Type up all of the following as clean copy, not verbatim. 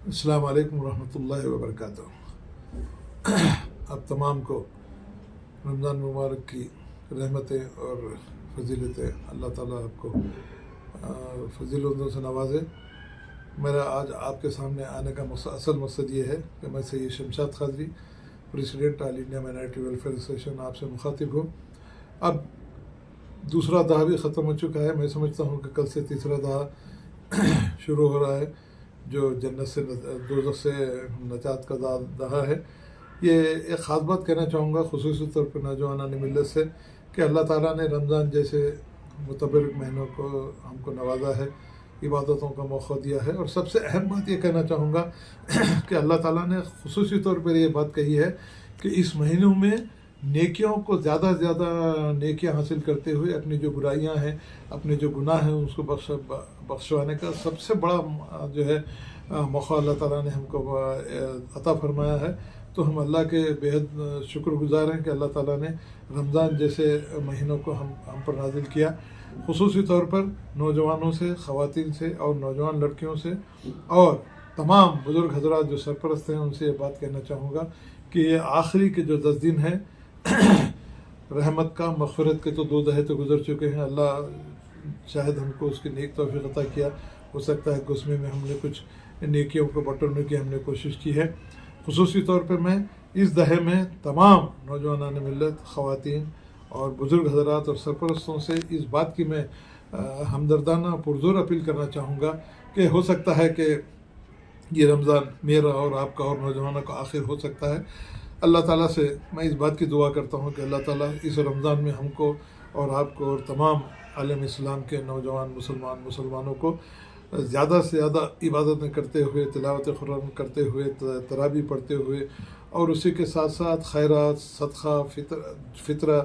अस्सलाम वालेकुम रहमतुल्लाहि व बरकातहू। आप तमाम को रमज़ान मुबारक की रहमतें और फजीलतें, अल्लाह ताला आपको फजीलतों से नवाजे। मेरा आज आपके सामने आने का असल मकसद ये है कि मैं Syed Shamshad Qadri, president all India minority welfare association, आपसे मुखातिब हूँ। अब दूसरा दहा भी ख़त्म हो चुका है। मैं समझता हूँ कि कल से तीसरा दहा शुरू हो रहा है, जो जन्नत से दोज़ख से नजात का दहा है। ये एक ख़ास बात कहना चाहूँगा ख़ुसूसी तौर पर नौजवान मिल्लत से कि अल्लाह ताला ने रमज़ान जैसे मुतबरक महीनों को हमको नवाजा है, इबादतों का मौका दिया है। और सबसे अहम बात ये कहना चाहूँगा कि अल्लाह ताला ने ख़ुसूसी तौर पर ये बात कही है कि इस महीनों में नेकियों को ज़्यादा से ज़्यादा नेकियां हासिल करते हुए अपनी जो बुराइयां हैं, अपने जो गुनाह हैं, उसको बख्शवाने का सबसे बड़ा जो है मौका अल्लाह ताला ने हमको अता फरमाया है। तो हम अल्लाह के बेहद शुक्रगुजार हैं कि अल्लाह ताला ने रमज़ान जैसे महीनों को हम पर नाजिल किया। ख़ुसूसी तौर पर नौजवानों से, ख़वातीन से और नौजवान लड़कियों से और तमाम बुज़ुर्ग हज़रात जो सरपरस्त हैं, उनसे ये बात कहना चाहूँगा कि ये आखिरी के जो 10 दिन हैं रहमत का, मग़फ़िरत के तो 2 दहे तो गुज़र चुके हैं। अल्लाह शायद हमको उसकी नेक तौफ़ीक़ अता किया, हो सकता है कि उसमें हमने कुछ नेकियों को बटोरने की हमने कोशिश की है। ख़ुसूसी तौर पर मैं इस दहे में तमाम नौजवान मिल्लत, ख़वातीन और बुज़ुर्ग हज़रात और सरपरस्तों से इस बात की मैं हमदर्दाना पुरज़ोर अपील करना चाहूँगा कि हो सकता है कि ये रमज़ान मेरा और आपका और नौजवानों का आखिर हो सकता है। अल्लाह ताला से मैं इस बात की दुआ करता हूँ कि अल्लाह ताला इस रमज़ान में हमको और आपको और तमाम आलम इस्लाम के नौजवान मुसलमानों को ज़्यादा से ज़्यादा इबादतें करते हुए, तिलावत कुरान करते हुए, तरावी पढ़ते हुए और उसी के साथ साथ खैरात, सदक़ा, फ़ितरा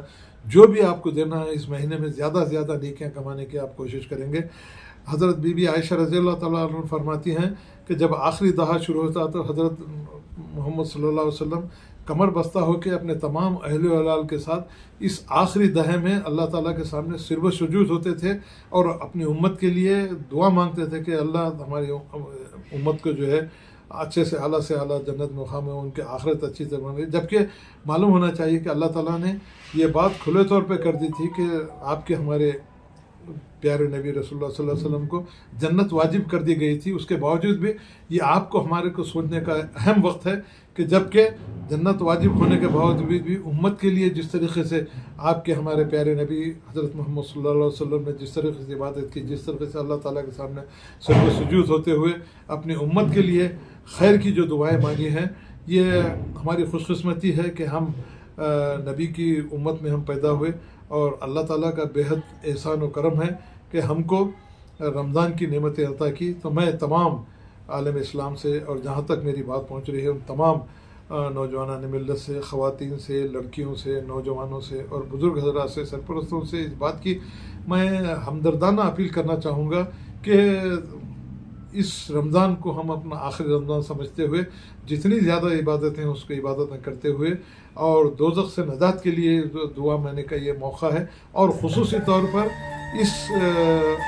जो भी आपको देना है इस महीने में ज़्यादा से ज़्यादा नेकियां कमाने की आप कोशिश करेंगे। हज़रत बीबी आयशा रज़ियल्लाहु तआला अन्हा फरमाती हैं कि जब आखिरी दहा शुरू होता तो हज़रत मोहम्मद सल्लल्लाहु अलैहि वसल्लम कमर बस्ता होकर अपने तमाम अहले वलाल के साथ इस आखिरी दहे में अल्लाह ताला के सामने सिर्व सुजूद होते थे और अपनी उम्मत के लिए दुआ मांगते थे कि अल्लाह हमारी उम्मत को जो है अच्छे से आला जन्नत मुकाम है, उनके आखिरत अच्छी तरह बन गई। जबकि मालूम होना चाहिए कि अल्लाह ताला ने ये बात खुले तौर पे कर दी थी कि आपके हमारे प्यारे नबी रसूलुल्लाह सल्लल्लाहु अलैहि वसल्लम को जन्नत वाजिब कर दी गई थी। उसके बावजूद भी ये आपको हमारे को सोचने का अहम वक्त है कि जबकि जन्नत वाजिब होने के बावजूद भी उम्मत के लिए जिस तरीके से आपके हमारे प्यारे नबी हज़रत मोहम्मद सल्लल्लाहु अलैहि वसल्लम ने जिस तरीके से इबादत की, जिस तरीके से अल्लाह ताला के सामने सर्व सुजूद होते हुए अपनी उम्मत के लिए खैर की जो दुआएं मांगी हैं, ये हमारी खुशकिस्मती है कि हम नबी की उम्मत में हम पैदा हुए और अल्लाह ताला का बेहद एहसान व करम है कि हमको रमज़ान की नेमतें अता की। तो मैं तमाम आलम इस्लाम से और जहाँ तक मेरी बात पहुँच रही है उन तमाम नौजवान मिल्लत से, ख़वातीन से, लड़कियों से, नौजवानों से और बुज़ुर्ग हज़रात से, सरपरस्तों से इस बात की मैं हमदर्दाना अपील करना चाहूँगा कि इस रमज़ान को हम अपना आखिरी रमज़ान समझते हुए जितनी ज़्यादा इबादतें हैं उसको इबादतें करते हुए और दोज़ख से नजात के लिए दुआ मांगने का ये मौका है। और ख़ुसूसी तौर पर इस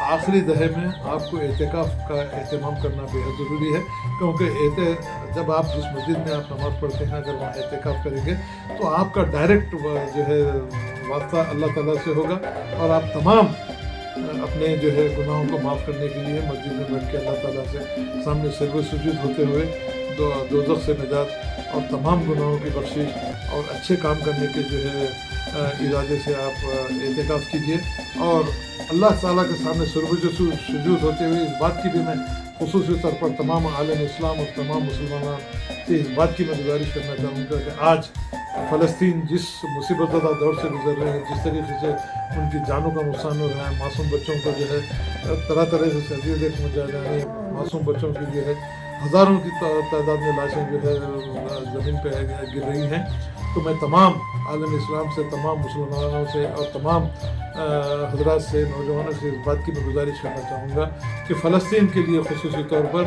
आखिरी दहे में आपको एहतिकाफ़ का एहतमाम करना बेहद ज़रूरी है, क्योंकि जब आप जिस मस्जिद में आप नमाज़ पढ़ते हैं अगर वहाँ एहतिकाफ़ करेंगे तो आपका डायरेक्ट जो है वास्ता अल्लाह ताला से होगा और आप तमाम अपने जो है गुनाहों को माफ़ करने के लिए मस्जिद में बैठ के अल्लाह ताला से सामने सर्व सुजूद होते हुए दोज़ख से नजात और तमाम गुनाहों की बख्शिश और अच्छे काम करने के जो है इरादे से आप एहतिकाफ़ कीजिए। और अल्लाह ताला के सामने सर्व सुजूद होते हुए इस बात की भी मैं ख़ुसूसी तौर पर तमाम आलम इस्लाम और तमाम मुसलमान से इस बात की मैं गुजारिश करना चाहूँगा कि आज फ़लस्तीन जिस मुसीबतदा दौर से गुजर रहे हैं, जिस तरीके से उनकी जानों का नुकसान हो रहा है, मासूम बच्चों को जो है तरह तरह से अज़ियतें पहुँचाई जा रही हैं, मासूम बच्चों की जो है हज़ारों की तादाद में लाशें जो है ज़मीन पर गिर रही हैं। तो मैं तमाम आलम इस्लाम से, तमाम मुसलमानों से और तमाम हजरात से, नौजवानों से इस बात की मैं गुजारिश करना चाहूँगा कि फ़लस्तीन के लिए ख़ुसूसी तौर पर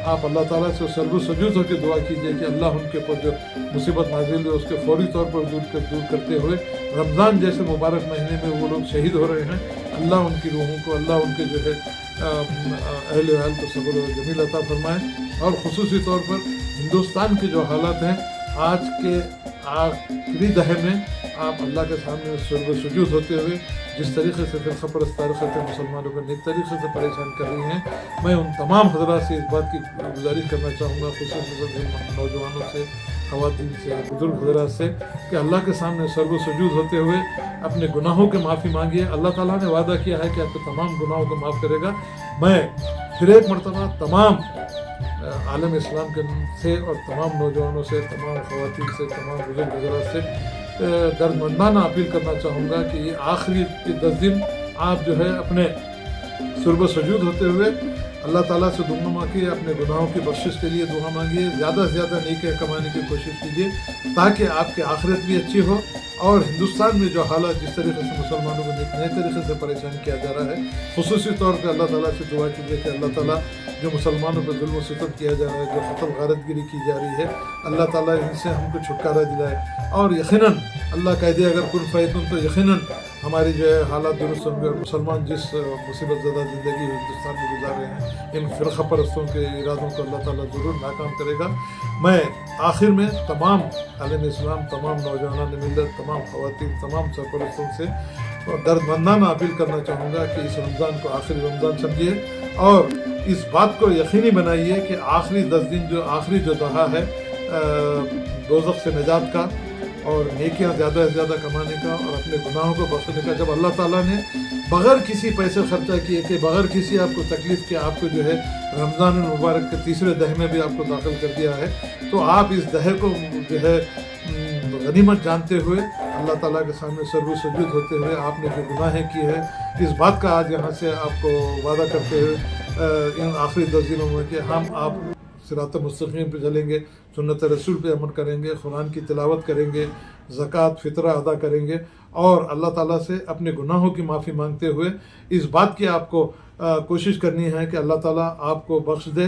आप अल्लाह ताला से सर्व सजूद होकर दुआ कीजिए कि अल्लाह उनके ऊपर जो मुसीबत नाज़िल है उसके फौरी तौर पर दूर करते हुए रमज़ान जैसे मुबारक महीने में वो लोग शहीद हो रहे हैं, اللہ ان کی روحوں کو، اللہ ان کے جو ہے اہل وحال کو صبر و جمیل عطا فرمائے۔ اور خصوصی طور پر ہندوستان کے جو حالات ہیں آج کے آخری دہے میں، آپ اللہ کے سامنے سجود و سجود ہوتے ہوئے جس طریقے سے فرقہ پرست طریقتیں مسلمانوں کو نیک طریقے سے پریشان کر رہی ہیں، میں ان تمام حضرات سے اس بات کی گزارش کرنا چاہوں گا، خصوصاً نوجوانوں سے، خواتین سے، بزرگ حضرات سے، کہ اللہ کے سامنے سر و سجود ہوتے ہوئے اپنے گناہوں کے معافی مانگیے۔ اللہ تعالیٰ نے وعدہ کیا ہے کہ آپ کے تمام گناہوں کو معاف کرے گا۔ میں پھر ایک مرتبہ تمام عالم اسلام کے سے اور تمام نوجوانوں سے، تمام خواتین سے، تمام بزرگ حضرات سے دردمندانہ اپیل کرنا چاہوں گا کہ یہ آخری 10 دن آپ جو ہے اپنے سر و سجود ہوتے ہوئے اللہ تعالیٰ سے دعا مانگیے، اپنے گناہوں کی بخشش کے لیے دعا مانگیے، زیادہ سے زیادہ نیکیاں کمانے کی کوشش کیجیے تاکہ آپ کی آخرت بھی اچھی ہو۔ اور ہندوستان میں جو حالات جس طریقے سے مسلمانوں کو نئے طریقے سے پریشان کیا جا رہا ہے، خصوصی طور پہ اللہ تعالیٰ سے دعا کیجیے کہ اللہ تعالیٰ جو مسلمانوں پہ ظلم و ستم کیا جا رہا ہے، جو قتل غارت گیری کی جا رہی ہے، اللہ تعالیٰ ان سے ہم کو چھٹکارا دلائے۔ اور یقیناً اللہ کہہ دے اگر کن فیکن، تو یقیناً ہماری جو ہے حالات درست ہوں گے، اور مسلمان جس مصیبت زدہ زندگی ہندوستان میں گزار رہے ہیں، ان فرقہ پرستوں کے ارادوں کو اللہ تعالیٰ ضرور ناکام کرے گا۔ میں آخر میں تمام عالم اسلام، تمام نوجوانان ملت، تمام خواتین، تمام سرپرستوں سے دردمندانہ اپیل کرنا چاہوں گا کہ اس رمضان کو آخری رمضان سمجھیے اور اس بات کو یقینی بنائیے کہ آخری 10 دن جو آخری جو دہا ہے دوزخ سے نجات کا اور نیکیاں زیادہ سے زیادہ کمانے کا اور اپنے گناہوں کو بخشنے کا، جب اللہ تعالیٰ نے بغیر کسی پیسے خرچہ کیے کہ بغیر کسی آپ کو تکلیف کے آپ کو جو ہے رمضان المبارک کے تیسرے دہے میں بھی آپ کو داخل کر دیا ہے، تو آپ اس دہے کو جو ہے غنیمت جانتے ہوئے اللہ تعالیٰ کے سامنے سر و سجود ہوتے ہوئے آپ نے جو گناہیں کی ہے، اس بات کا آج یہاں سے آپ کو وعدہ کرتے ہوئے ان آخری 10 دنوں میں کہ ہم آپ صراط مستقیم پہ چلیں گے، سنت رسول پہ عمل کریں گے، قرآن کی تلاوت کریں گے، زکوٰۃ فطرہ ادا کریں گے، اور اللہ تعالیٰ سے اپنے گناہوں کی معافی مانگتے ہوئے اس بات کی آپ کو کوشش کرنی ہے کہ اللہ تعالیٰ آپ کو بخش دے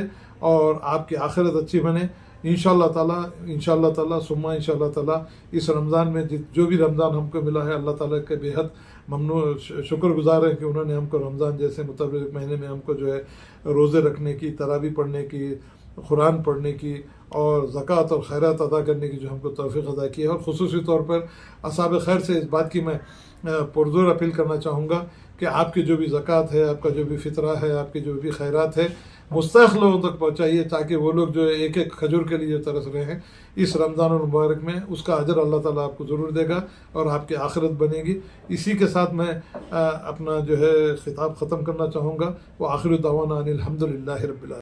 اور آپ کی آخرت اچھی بنے۔ انشاءاللہ تعالیٰ ثم انشاءاللہ تعالیٰ اس رمضان میں جو بھی رمضان ہم کو ملا ہے، اللہ تعالیٰ کے بےحد ممنون شکر گزار ہیں کہ انہوں نے ہم کو رمضان جیسے متبرک مہینے میں ہم کو جو ہے روزے رکھنے کی، تراویح پڑھنے کی، قرآن پڑھنے کی اور زکوٰۃ اور خیرات ادا کرنے کی جو ہم کو توفیق عطا کی ہے۔ اور خصوصی طور پر اصحاب خیر سے اس بات کی میں پرزور اپیل کرنا چاہوں گا کہ آپ کی جو بھی زکوٰۃ ہے، آپ کا جو بھی فطرہ ہے، آپ کی جو بھی خیرات ہے، مستحق لوگوں تک پہنچائیے تاکہ وہ لوگ جو ایک ایک کھجور کے لیے ترس رہے ہیں اس رمضان المبارک میں، اس کا اجر اللہ تعالیٰ آپ کو ضرور دے گا اور آپ کی آخرت بنے گی۔ اسی کے ساتھ میں اپنا جو ہے خطاب ختم کرنا چاہوں گا، وہ آخر دعوانا ان الحمد للہ رب العالمین۔